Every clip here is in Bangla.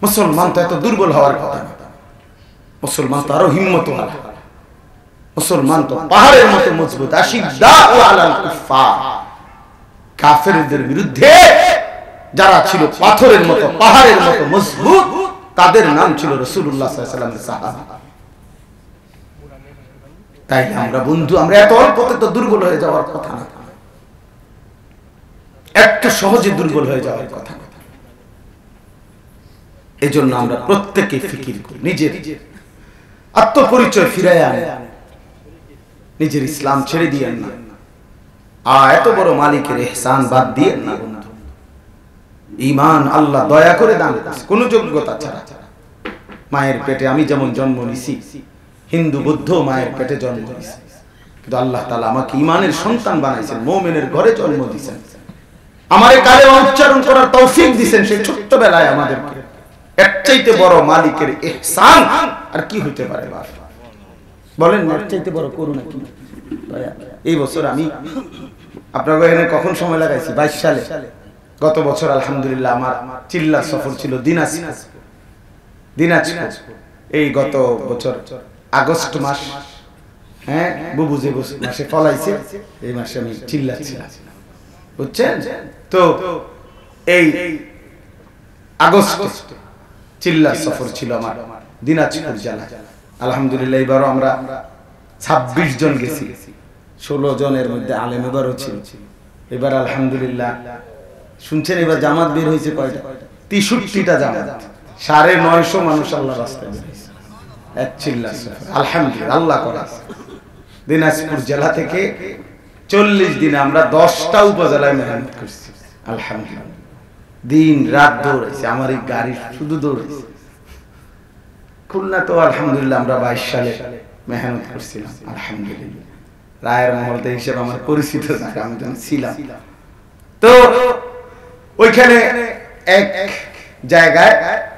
মুসলমান তো এত দুর্বল হওয়ার কথা না, মুসলমান তো আরো হিম্মতওয়ালা, মুসলমান তো পাহাড়ের মতো মজবুত। আশিদ্দাউ আলাল কুফার, কাফেরদের বিরুদ্ধে যারা ছিল পাথরের মতো পাহাড়ের মতো মজবুত, তাদের নাম ছিল রাসূলুল্লাহ সাল্লাল্লাহু আলাইহি ওয়াসাল্লামের সাহাবা। তাই আমরা বন্ধু, আমরা এত অল্পতে তো দুর্বল হয়ে যাওয়ার কথা না, এত সহজে দুর্বল হয়ে যাওয়ার কথা না। এজন্য আমরা প্রত্যেকে ফিকির করি, নিজের আত্মপরিচয় ফিরায় আনে, নিজের ইসলাম ছেড়ে দিয়েন না। এত বড় মালিকের ইহসান বাদ দিয়েন না বন্ধু। ঈমান আল্লাহ দয়া করে দান করেছে, কোনো যোগ্যতা ছাড়া। মায়ের পেটে আমি যেমন জন্ম নিছি, হিন্দু বৌদ্ধ মায়ের পেটে জন্ম নিছি, কিন্তু আল্লাহ তাআলা আমাকে ঈমানের সন্তান বানাইছেন, মুমিনের ঘরে জন্ম দিয়েছেন, আমারে কালেমা উচ্চারণ করার তৌফিক দিয়েছেন সেই ছোট্টবেলায় আমাদেরকে। এর চাইতে বড় মালিকের ইহসান আর কি হইতে পারে? বলেন, এর চাইতে বড় করুণা কি? এই বছর আমি আপনাদের এখানে কখন সময় লাগাইছি? 22 সালে। গত বছর আলহামদুলিল্লাহ আমার চিল্লা সফর ছিল দিনাজপুর। এই গত বছর আগস্ট মাস, হ্যাঁ বুবু যে মাসে ফলাইছে, এই মাসে আমি চিল্লা ছিলাম, বুঝছেন তো? এই আগস্ট চিল্লা সফর ছিল আমার দিনাজপুর জেলা। আলহামদুলিল্লাহ এবারও আমরা 26 জন গেছি, 16 জনের মধ্যে আলেম এবারও ছিল। এবার আলহামদুলিল্লাহ শুনছেন, এবার জামাত বের হয়েছে কয়টা? 63টা জামাত, 950 মানুষ আল্লাহ রাস্তায় বের হয়েছে এক চিল্লা সফর। আলহামদুলিল্লাহ, আল্লাহ করা। দিনাজপুর জেলা থেকে 40 দিনে আমরা 10টা উপজেলায় মেহনত করছি। আলহামদুলিল্লাহ, দিন রাত দৌড়াইছে, আমার এই গাড়ি শুধু দৌড়াইছে। খুলনা তো আলহামদুলিল্লাহ আমরা 22 সালে মেহনত করছিলাম। আলহামদুলিল্লাহ, রায়ের মহলতে হিসেবে আমার পরিচিত জায়গা, আমি যখন ছিলাম। তো ওইখানে এক জায়গায়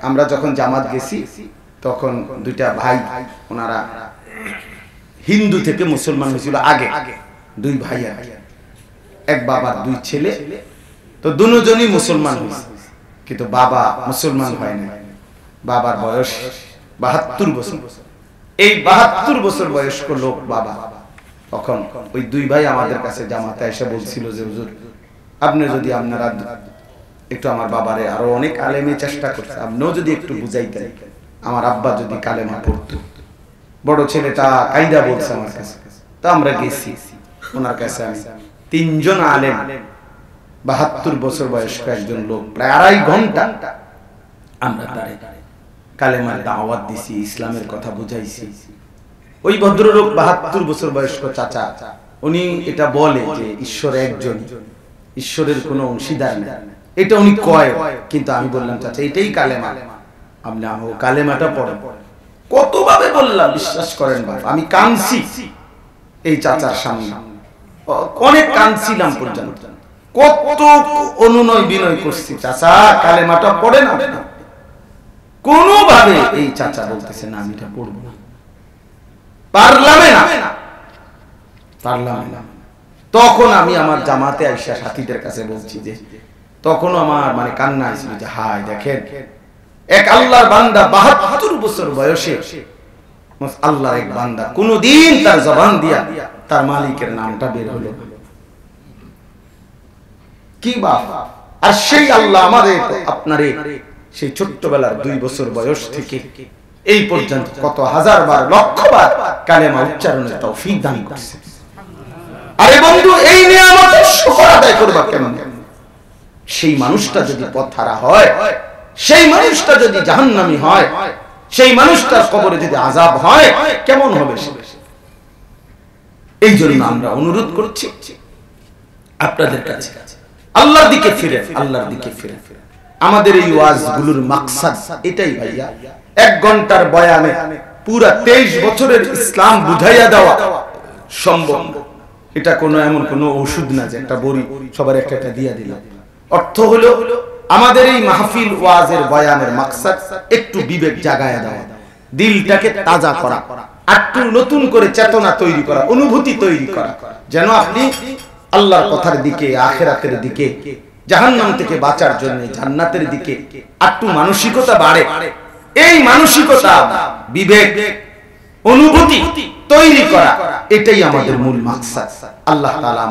আমরা যখন জামাত গেছি, তখন দুইটা ভাই, ওনারা হিন্দু থেকে মুসলমান হয়েছিল আগে, দুই ভাই, এক বাবার 2 ছেলে। তো দুজনই মুসলমান হয়েছে, কিন্তু বাবা মুসলমান হয় না। বাবার বয়স 72 বছর। এই 72 বছর বয়স্ক লোক বাবা। তখন ওই 2 ভাই আমাদের কাছে জামাতে এসে বলছিল যে হুজুর, আপনি যদি আপনারা একটু আমার বাবারে, আরো অনেক আলেমে চেষ্টা করছে, আপনিও যদি একটু বুঝাইতেন, আমার আব্বা যদি কালেমা পড়তো। বড় ছেলেটা কাইদা বলছে আমার কাছে। তো আমরা গেছি ওনার কাছে, আমি 3 জন আলেম, 72 বছর বয়স্ক একজন লোক, প্রায় 2.5 ঘন্টা আমরা তারে কালেমার দাওয়াত দিছি, ইসলামের কথা বুঝাইছি। ওই ভদ্রলোক 72 বছর বয়স্ক চাচা, উনি এটা বলে যে ঈশ্বর একজন, ঈশ্বরের কোনো অংশীদার নেই, এটা উনি কয়। কিন্তু আমি বললাম, চাচা এটাই কালেমা, আপনি আমাকে কালেমাটা পড়েন। কতভাবে বললাম, বিশ্বাস করেন বাবা, আমি কাঁদছি এই চাচার সামনে, অনেক কাঁদছিলাম পর্যন্ত, কত অনুনয় বিনয় করছি, চাচা কালেমাটা পড়েন না। কোনোভাবে এই চাচা বলতেছে না, আমি এটা পড়বো না, পারলামে না। তখন আমি আমার জামাতে আইসা সাথীদের কাছে বলছি যে, তখনও আমার মানে কান্না আসছিল যে হায় দেখেন, এক আল্লাহর বান্দা 72 বছর বয়সে, আল্লাহর এক বান্দা, কোনদিন তার জবান দিয়া তার মালিকের নামটা বের হলো কি বাপ। আর সেই আল্লাহ আমাদের আপনারে সেই ছোট্টবেলার 2 বছর বয়স থেকে এই পর্যন্ত কত হাজার বার, লক্ষ বার কালেমা উচ্চারণের তৌফিক দান করেছে। আরে বন্ধু, এই নিয়ামতের শুকর আদায় করবা কেমন? সেই মানুষটা যদি পথহারা হয়, সেই মানুষটা যদি জাহান্নামী হয়, সেই মানুষটার কবরে যদি আযাব হয়, কেমন হবে সে? এই জন্য আমরা অনুরোধ করছি আপনাদের কাছে, আল্লাহর দিকে ফিরে, আল্লাহর দিকে ফিরে। আমাদের এই ওয়াজগুলোর মাকসাদ এটাই ভাইয়া, 1 ঘন্টার বয়ানে পুরা 23 বছরের ইসলাম বুঝাইয়া দেওয়া সম্ভব না। এটা কোনো এমন কোনো ওষুধ না যে একটা বড়ি সবার একটা একটা দিয়া দিলাম। অর্থ হলো আমাদের এই মাহফিল ওয়াজের বয়ানের মাকসাদ একটু বিবেক জাগায়া দেওয়া, দিলটাকে তাজা করা, একটু নতুন করে চেতনা তৈরি করা, অনুভূতি তৈরি করা, যেন আপনি আল্লাহর কথার দিকে, আখিরাতের দিকে জাহান্নাম থেকে বাঁচার জন্য জান্নাতের দিকে একটু মানসিকতা বাড়ে। এই মানসিকতা, বিবেক, অনুভূতি তৈরি করা, এটাই আমাদের মূল মাকসাদ। আল্লাহ তাআলা